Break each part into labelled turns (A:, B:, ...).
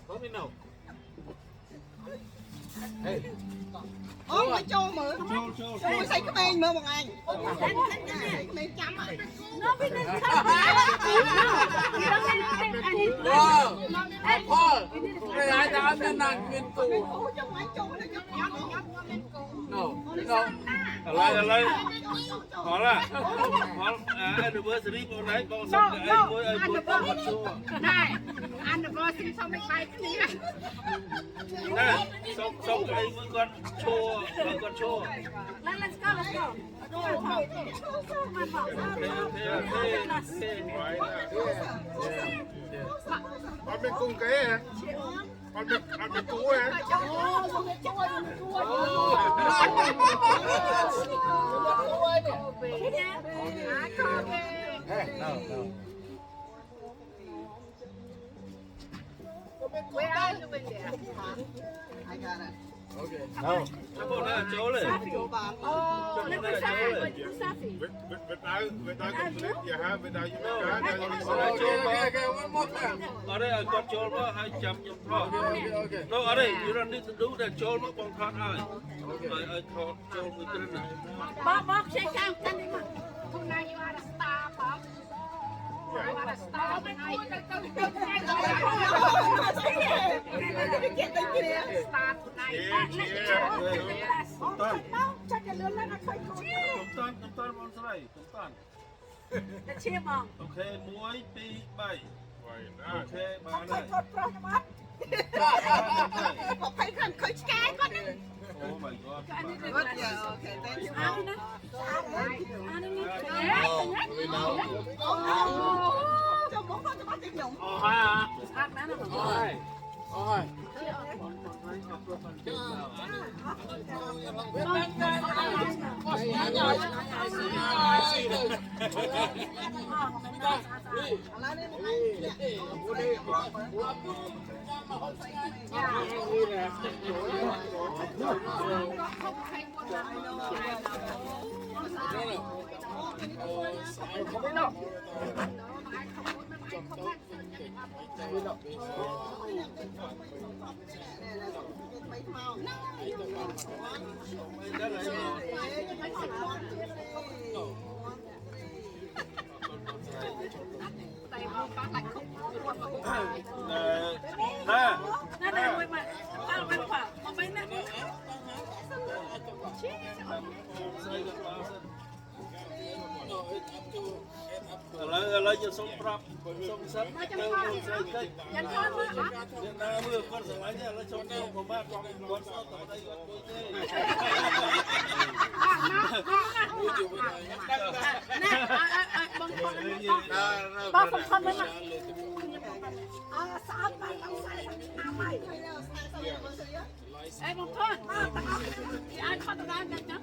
A: có bên nào
B: ôi mới cho mở tôi xây cái bên mở bằng anh cái bên chấm nó bên này
A: พ่อไม่ได้จะเอานั่นเป็นตู้
C: อะไรพอละพอanniversary บนไหนกองสักไอ้บอยไอ้บอยต้องมาโชว์ได้anniversary ส่งไม่ไปนี่นะส่งไอ้บอยก่อนโชว์ก่อนโชว์
D: let's go
E: มันเป็นกุ้งเก๋มันเป็นกุ้งเก๋
B: Where are you in there? I got it.
A: Okay.
C: No. Cho bộ này chỗ này.
B: Chỗ bằng.
C: Cho bộ này chỗ này.
E: Việt Nam complete, you have Việt Nam, you got
A: Okay, okay, one more time.
C: Ở đây ở con chỗ đó 200 nhầm thôi.
A: Okay.
C: No, ở đây you don't need to do that chỗ nó bằng thoát ai. Ở thọ chỗ người ta này.
D: Bob shake down can đi mà tonight you are a star Bob you are a star tonight star tonight
C: Tôm
D: chắc cái lớn nó khơi khơi
C: tôm tôm món sợi tôm tôm.
D: để chia mỏng
C: Ok, muối pi bảy. Ok, ba
D: khơi
C: này.
D: khơi pro cho mắt
B: Phải cần khơi cái con.
C: Oh my god.
B: Good, yeah, okay, thank you.
D: ăn đi ăn đi
B: Cho bố con cho bác tiếng nhung.
A: Hi.
D: ăn đã nó
A: Hi. Hi.
C: Nè.
D: nó đang quay mặt tao bên phải mà bên này
C: Lấy cho xong prop, xong sắt, kêu luôn xe cây.
D: dẫn con mà
C: Hiện nay vừa con sẽ lấy nha, lấy xong của ba con sau tới đây còn tôi thế.
D: ba phần thân đấy mà sao mày không sai mày em một con thì ai con tao đang nhận ba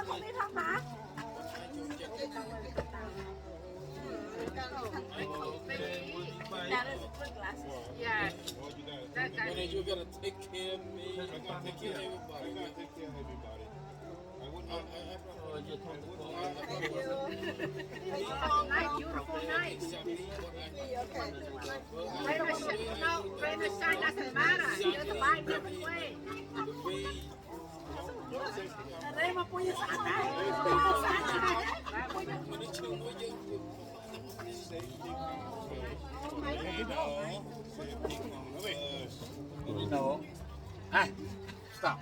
D: không đi thằng hả That is good glasses.
B: Yeah.
A: And then you're gonna take care of me. You're gonna take care of everybody.
E: I gotta take care of everybody. I wouldn't.
D: Night, beautiful night. Rain or shine doesn't matter. You're the light different way. Đây mà punya saat này.
A: No. Hey, stop.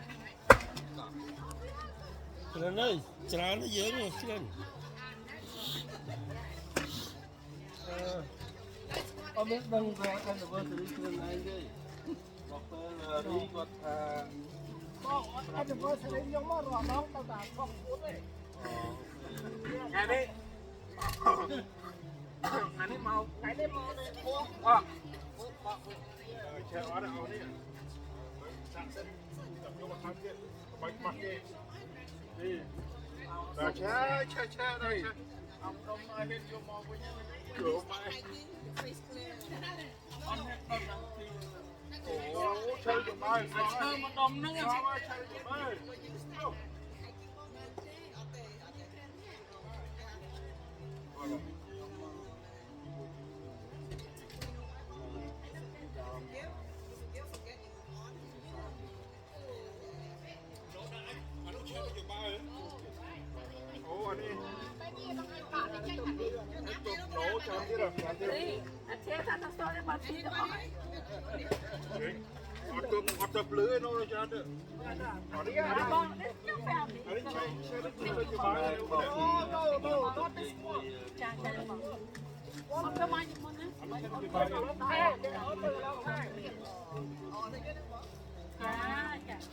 C: Lên ơi, trả nó dễ rồi, lên. Ông biết đừng có anniversary lên này đi. Bọc là đi bọc
D: Anniversary giống mà rồi nó tao đã không muốn đấy.
A: Cái đi. Anh đi mau.
D: Cái đây mà đây.
E: Chào ở đâu đi? Sẵn sẵn. Tập cho một tháng kia. Bánh mặt đi. Đi. Rồi cha đây.
A: Ông không ai biết vô mong với nhau.
E: Cửa mày. Ồ, chơi tụi bay.
A: Chơi mà đom nó nghe.
E: Chơi tụi bay. cantik dah, cantik.
D: Saya tak tahu soal batu tu.
E: Otak pelur no cantik.
D: Abang, this is your family.
E: Hari saya tu bahaya.
B: No, not this one.
D: Jangan abang. Sampai mana mana?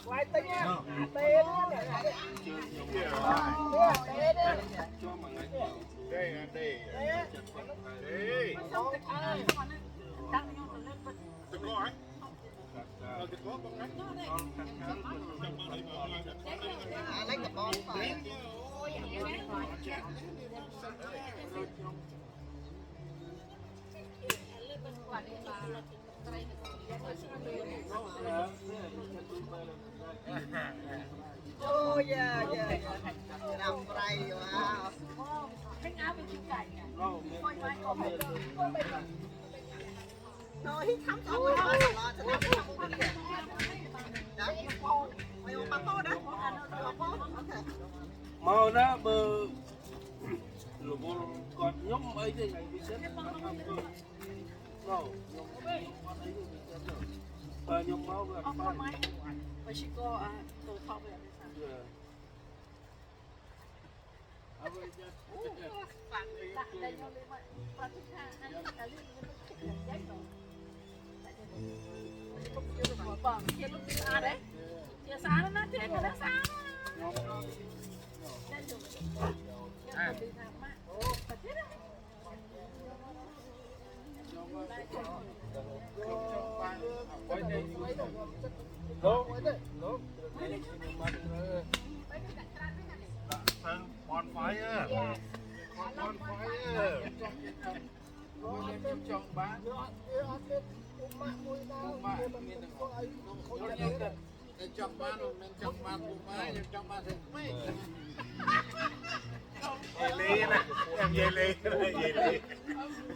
B: Quay tính nha. Tên nha.
E: Đây. Tôi có ấy. Tôi có con ấy.
B: Lấy cái bón phải. Oh yeah. Làm ray wow.
D: Hang out with you guys.
B: Rồi hít thấm thấm rồi đó, sẽ làm cái thấm cái kia. Đó. Mày muốn bắt tô đó. Ok.
C: Mau đó bơ lục còn nhóm ấy thì ngày bị xếp no nhóm máu là
D: But she go to the top of it. Vâng, kia lúc xa đấy. Kia xa nó thế cái nó xa.
E: Bonfire.
A: Trong ban của máy, trong ban thì mấy.
E: Dê nè, em dê lê.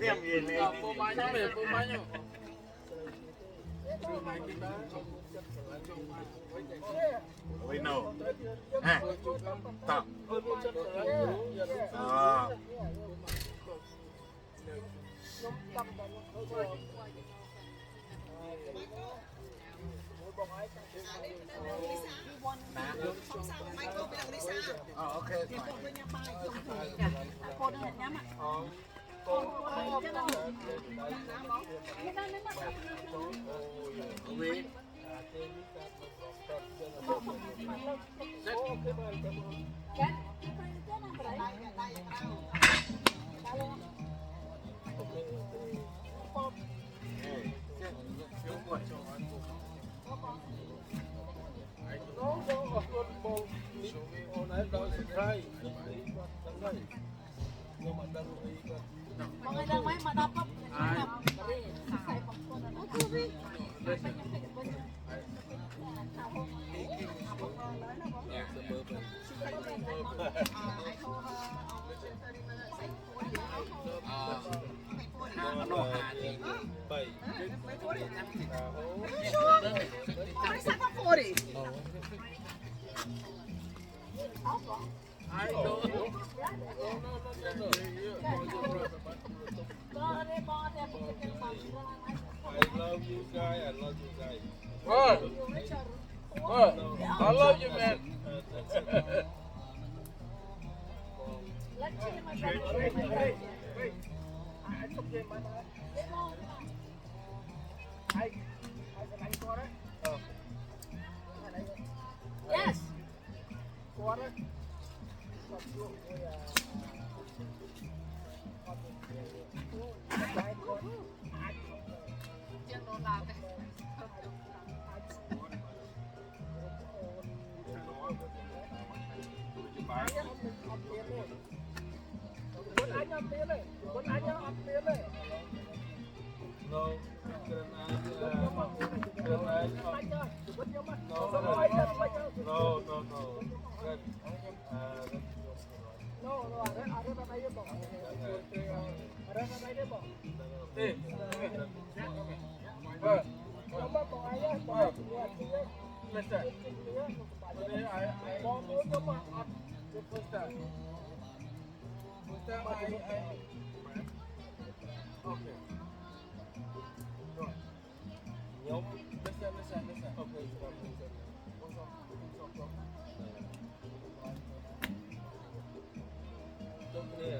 E: Em dê lê.
A: Cô máy nhá, cô máy nhá.
E: We know. Ha. Stop. Okay.
D: Cô đừng nhắm ạ. Mọi người đang mấy mà đọc không?
A: I love you, man.
D: Yes.
C: អូខេខ្ញុំ listen អូខេស្ដាប់ listen បងសុំដូចគ្នា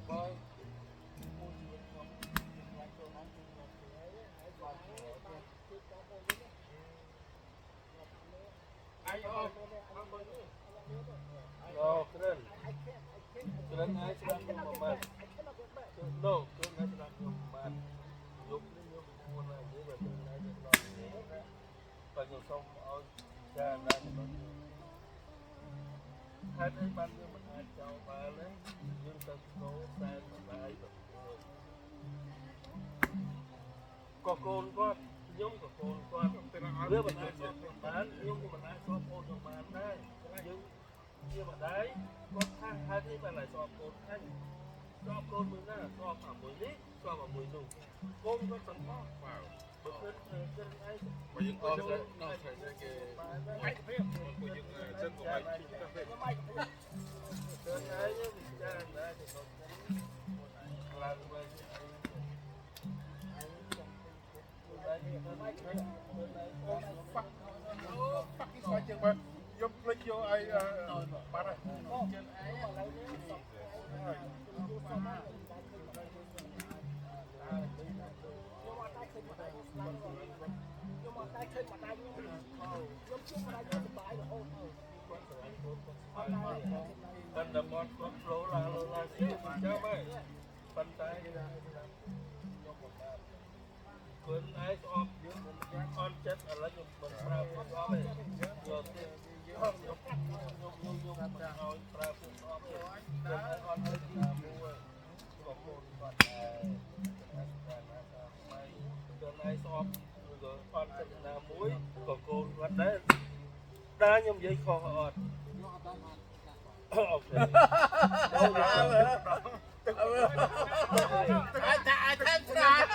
C: បងអូគ្រិនហើយស្ដាប់ខ្ញុំមួយម៉ាត់នោះគ្រិនហើយស្ដាប់ខ្ញុំមួយម៉ាត់យកនេះយកពីខ្លួនណានិយាយបើគ្រិនហើយស្ដាប់ខ្ញុំបើខ្ញុំសុំឲ្យចាណាខ្ញុំហេតុអីបានយើងមិនអាចចោលបានទេយើងទៅស្គាល់តែម្ដាយទៅក៏កូនគាត់ខ្ញុំក៏កូនគាត់ទៅណាឲ្យវាមិនអាចស្គាល់បានខ្ញុំក៏មិនអាចស្គាល់កូនខ្ញុំបានដែរយើងជាម្ដាយគាត់ថាហេតុអីបានlạiស្គាល់កូនអញស្គាល់កូនមួយណាស្គាល់អាមួយនេះស្គាល់អាមួយនោះកូនគាត់ទាំងអស់បាទបើគិតឯងបើយើងក៏យើងនៅតែគេបាយភាពពួកយើងចិត្តក៏បាយជិះទៅទៅឯងយើងចាដែរទៅដល់ខ្លាំងវិញ
E: fucking sai chừng mà giúp lấy vô ai bắt rồi
C: Kan dapat flow lalu coba pantai kun ice off on chat ala nyum pra pun off yo ti yo pra pun off on mu ko pun ko kun ice off rồi on chat na muối ko ko wat đấy đa nhum dây kho ọt ok
A: ai thêm sao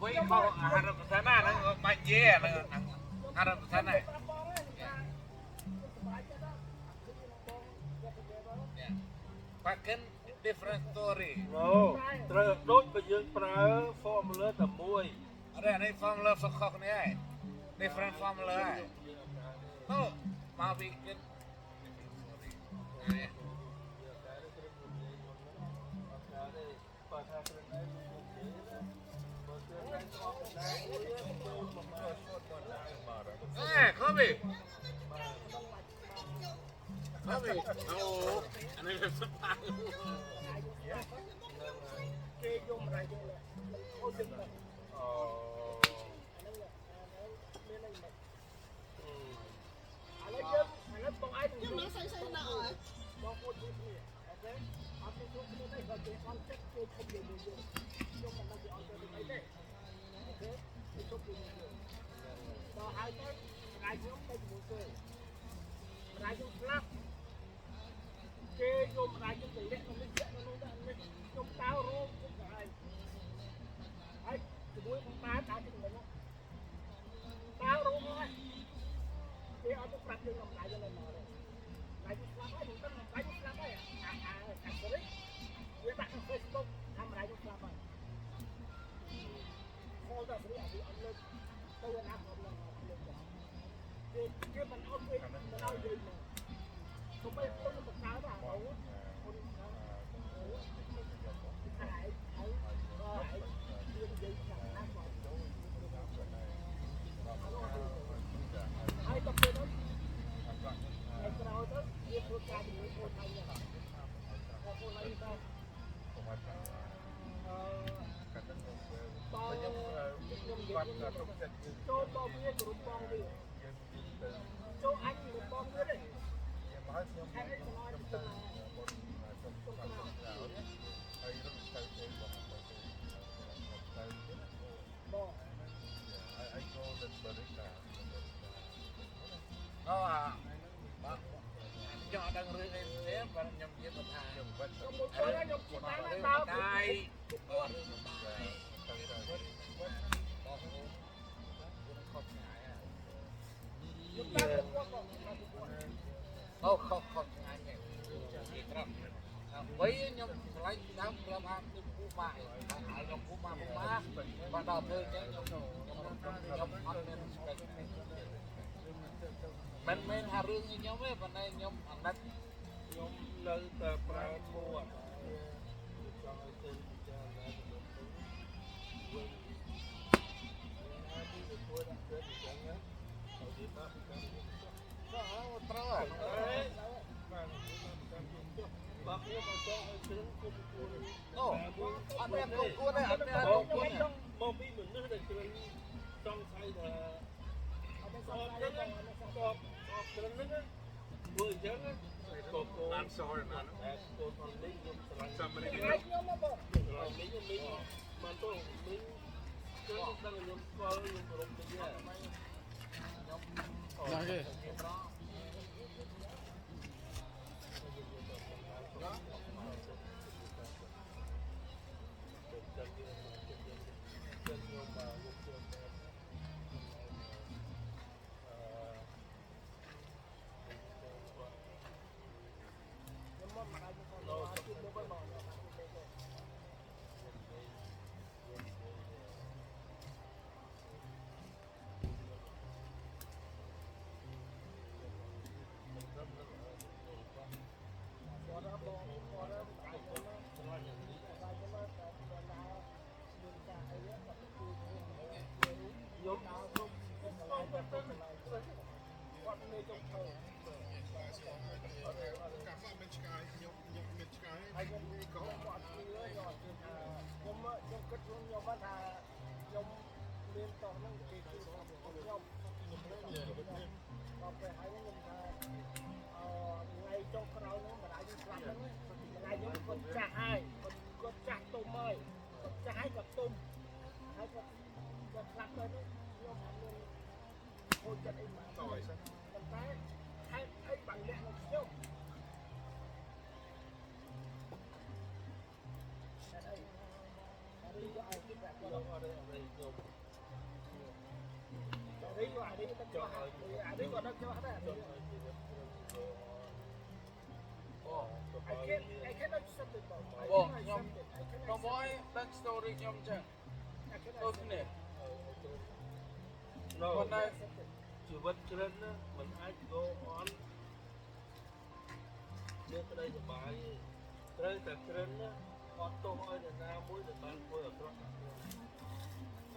A: với mau harap sana nang manje nang harap sana pakai different story
C: noត្រូវដូចបើយើងប្រើ formula តែមួយ
A: ada ni formula sokok ni ai different formula ai oh mau bikin Kobe. Kobe. Oh, ini sepah. អូខុសឆ្ងាយនេះគេត្រឹមអ្វីខ្ញុំឆ្លៃដើមខ្ញុំហាក់ទៅពូម៉ាក់ហើយខ្ញុំពូម៉ាក់បាទដល់ធ្វើអញ្ចឹងខ្ញុំអត់មាន respect មិនថារឿងខ្ញុំទេប៉ុន្តែខ្ញុំអាណិត
C: ខ្ញុំនៅតែប្រើមួកចង់ឲ្យទៅពិចារណាទៅវិញអាចទៅធ្វើដាក់ទៅអញ្ចឹងណាហើយនិយាយថាពិចារណា
A: ត្រូវហើយ
C: បាទខ្ញុំអត់ចង់ឲ្យគ្រឿងគុំគួរ
A: អូអត់មានគុំគួរទេអត់មានគុំគួរទេ
C: មកពីមនុស្សដែលគ្រឿងចង់ស្អីថាអត់សោះគ្រឿងហ្នឹងធ្វើអញ្ចឹងក៏បានសោះណាស់តែកូនអត់លេងខ្ញុំស្រឡាញ់សាមនេះខ្ញុំមកបងស្រឡាញ់នេះខ្ញុំបានទៅវិញគឺដល់ខ្ញុំស្គាល់ខ្ញុំរំពឹងដែរខ្ញុំ
A: ណាគេ បងខ្ញុំប្រមយដឹក story ខ្ញុំចឹងដូចគ្នា
C: No ប៉ុន្តែជីវិតជ្រិនណាมันអាច go on មានក្តីសុបាយត្រូវតែជ្រិនណាអត់ទោសឲ្យអ្នកណាមួយដែលបានធ្វើអាក្រក់ដាក់ខ្លួន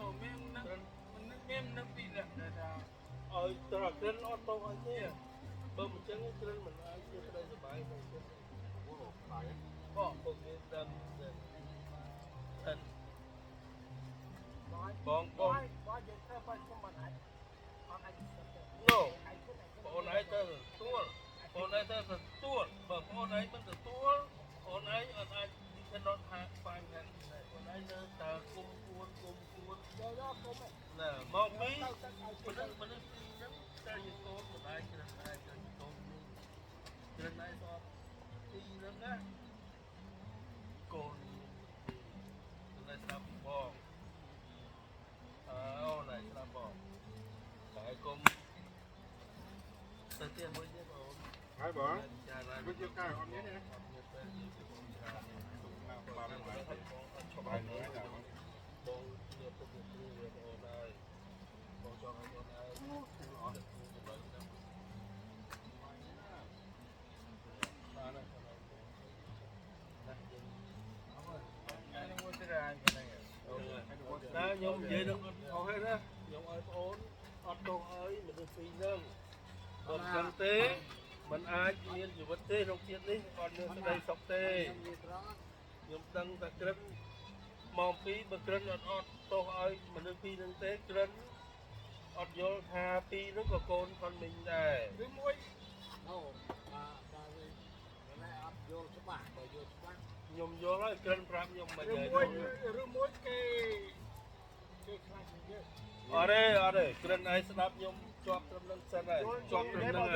A: អូមាននឹងមាននឹងពីរដែលថា
C: ឲ្យត្រកជ្រិនអត់ទោសឲ្យទេបើមិនចឹងជ្រិនមិនអាចជាក្តីសុបាយក្នុងចិត្ត
A: បង
C: ពុកមានតាមបងយើងធ្វើបាច់ខ្ញុំមិនអាចអត់អាច No បងឯងទៅទទួលបងឯងទៅទទួលបើបងឯងមិនទទួលបងឯងអត់អាច cannot find that បងឯងនៅតែគុំគួនយកគុំណាមកពីមនុស្សចឹងតែយើងកូនបងឯងគ្រាន់តែទៅកូនគ្រាន់តែសតទីហ្នឹងណាកូនតែស្ដាប់បងអូនឯងស្ដាប់បងតែគុំទៅទៀតមួយទៀតបង
E: ហើយបង
C: ចាឡើយ
E: វាជាការអត់មានទេ
C: បាទ
E: បាទបាទ
C: ឈប់ហើយបងជាពុកគ្រូវាអូនហើយបងចង់ឲ្យបងឯងអត់គ្រូសម្រាប់ខ្ញុំបាទណាខ្ញុំនិយាយនឹងអស់ហើយណាខ្ញុំឲ្យបងអូនអត់ទោសឲ្យមនុស្សពីរហ្នឹងបើមិនចឹងទេมันអាចមានជីវិតទេក្នុងជាតិនេះអត់មានសេចក្តីសុខទេខ្ញុំដឹងតែក្រិនមកពីបើក្រិនអត់ទោសឲ្យមនុស្សពីរហ្នឹងទេក្រិនអត់យល់ថាពីរហ្នឹងក៏កូនគាត់មិញដែរឬមួយ
A: អូបាទវាអត់យល់ច្បាស់បើយល់ច្បាស់
C: ខ្ញុំយល់ហើយក្រិនប្រាប់ខ្ញុំមិនដែរឬមួយគេខ្លាចយើងអត់ទេក្រិនឯងស្ដាប់ខ្ញុំជាប់ត្រឹមនឹងសិនហើយជាប់ត្រឹមនឹង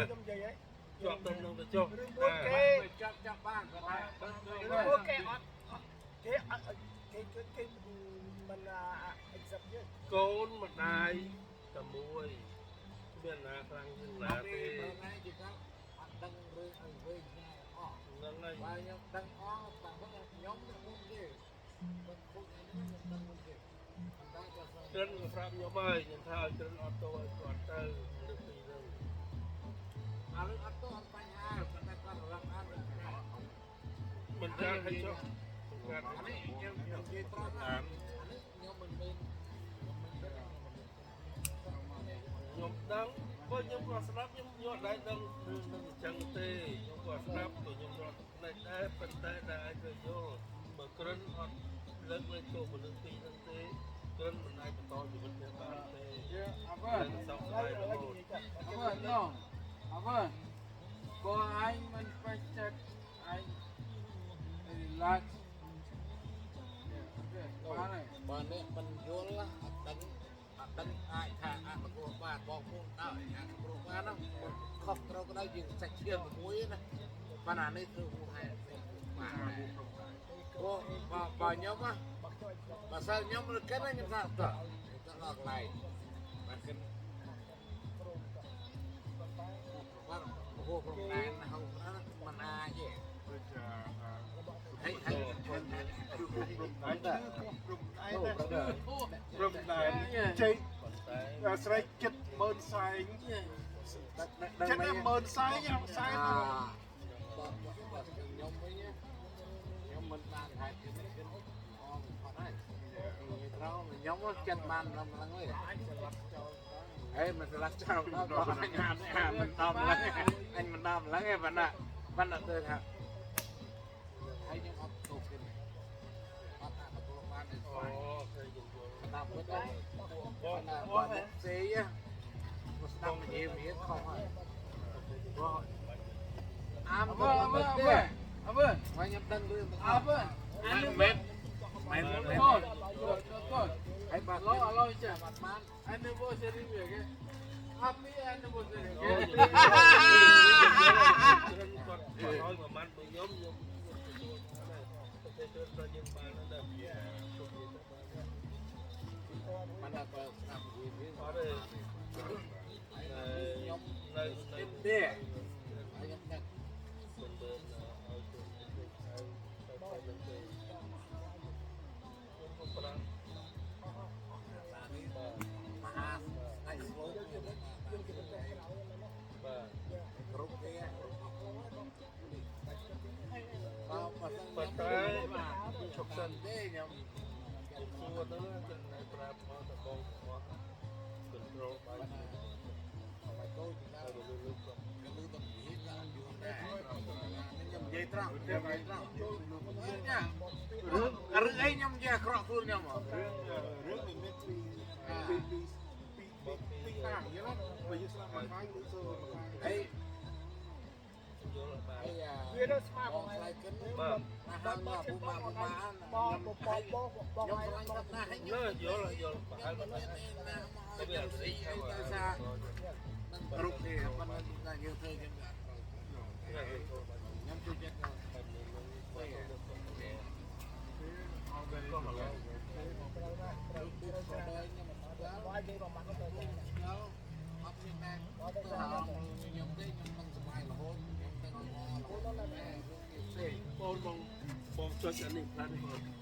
C: ជាប់ត្រឹមនឹងទៅចុះគេ
A: ចាប់បានក៏ថា
C: ពួកគេអត់គេមិន accept យើងកូនម្ដាយតែមួយមានណាខ្លាំងជាងណាទេ
A: បើថ្ងៃជាថាអត់ដឹងរឿង វិញអស់
C: ហ្នឹងហើយ
A: បើខ្ញុំដឹងអស់តែខ្ញុំមុនគេបើពុកខ្ញុំដឹងមុនគេតែក៏
C: គ្រិនក៏ប្រាប់ខ្ញុំហើយខ្ញុំថាឲ្យគ្រិនអត់តឲ្យគាត់ទៅលើពីហ្នឹង
A: អើអត់ទៅអត់បញ្ហាប៉ុន្តែគាត់រកអត់មិន
C: មិនចាស់ឲ្យចុះគាត់
A: អានេះខ្ញុំនិយាយត្រង់ណាអានេះខ្ញុំមិនមែន
C: ខ្ញុំដឹងបើខ្ញុំក៏ស្ដាប់ខ្ញុំយកដែរដឹងរឿងនឹងអញ្ចឹងទេខ្ញុំក៏ស្ដាប់ក៏ខ្ញុំរត់ផ្នែកដែរប៉ុន្តែតែអាចទៅយល់បើគ្រិនអត់លើកលែងចូលមនុស្សពីរហ្នឹងទេគ្រិនមិនអាចបន្តជីវិតនេះបានទេ
A: អើបើ
C: សោកស្ដាយរហូត
A: អើបើណងអើបើក៏អញមិនបាច់ចិត្តអញ relax បើនេះមិនយល់អត់ដឹងអាចថាអនុគ្រោះបានបងប្អូនដល់អនុគ្រោះបានហ្នឹងខុសត្រូវក៏ដោយយើងសាច់ឈាមមួយណាប៉ុន្តែនេះគឺហូរហែបាទព្រោះបើខ្ញុំបើសិនខ្ញុំរកគេខ្ញុំថាទៅដល់កន្លែងបាទគិតបាទហូរព្រំដែនហូរមិនអាចទេហើយ
E: ព្រំដែនជ័យស្រែកចិត្តមើលសែងចិត្តមើលសែងសែង
A: ខ្ញុំវិញខ្ញុំមិនបានថែទៀតទេគឺអមផុតហើយត្រង់ខ្ញុំចិត្តបានដល់ហ្នឹងហើយហេមិនស្លាប់ចោលដល់អញអានមិនដល់ហ្នឹងអញមិនដល់ហ្នឹងឯងប៉ុន្តែទៅថាហើយខ្ញុំអត់ទៅគេអត់អានទៅបានទេ
C: អូឃើញយើងយល់
A: តាមពិតហើយប៉ុន្តែបើសេមកស្ដាប់និយាយវាខុសហើយព្រោះអាមមើអើខ្ញុំដឹងរឿងទាំងអស់អានមែនហើយបាទឡូចាបាត់បានអានvôសេរីវាគេអាពីអាន vô សេរីគេ
C: គាត់ឲ្យមួយម៉ាន់មួយខ្ញុំតែជួយប្រយើងបានដល់វាទុកវាទៅបាន
A: មិនដល់បើស្ដាប់និយាយវា
C: អត់ទេ
A: ខ្ញុំ
C: នៅ
A: ទេទេខ្ញុំដឹង
C: មិនដើរឲ្យទៅទៅទៅទៅទៅខ្ញុំប្រាំ
A: អានេះមហាស្ដេចស្លូតខ្ញុំបាទ
C: បាទ
A: គ្រប់គេបើបើសិន
C: ប៉ុន្តែឈប់សិន
A: ទេខ្ញុំ
C: ខ្ញុំសួរទៅចឹងតែប្រាប់មកតបងមកcontrol បាយ
A: ឲ្យទៅដល់
C: ទៅលើលើគាត់
A: គឺទៅនិយាយក៏យល់ដែរខ្ញុំនិយាយត្រង់ខ្ញុំនិយាយត្រង់រឿងអីខ្ញុំនិយាយអាក្រក់ខ្លួនខ្ញុំ
E: រឿងនេះមានពីខាងយ៉ាងណាបើយើងស្លាប់មួយខាងឬសូមួយខាង
A: ហើយ
C: យល់បាន
A: វានៅស្មាបងខ្លាយគិន
C: បាទ
A: អាហារមកពុមាខ្ញុំឆ្លាញ់គាត់ណាស់ហើយខ្ញុំ
C: លើយល់ប្រហែលមិនដែរតែវាអត់ស្អីហើយ
A: តែថានឹងគ្រប់ទេប៉ុន្តែយើងធ្វើខ្ញុំខ្ញុំជួយចិត្តទៅទៅមកឡើយបាយគេមកមកទៅអត់មានណាខ្ញុំទេខ្ញុំមិនសុបាយរហូតខ្ញុំទៅរហូតដល់តែផ្សេង
C: បងចុចអានេះខ្លះនេះបង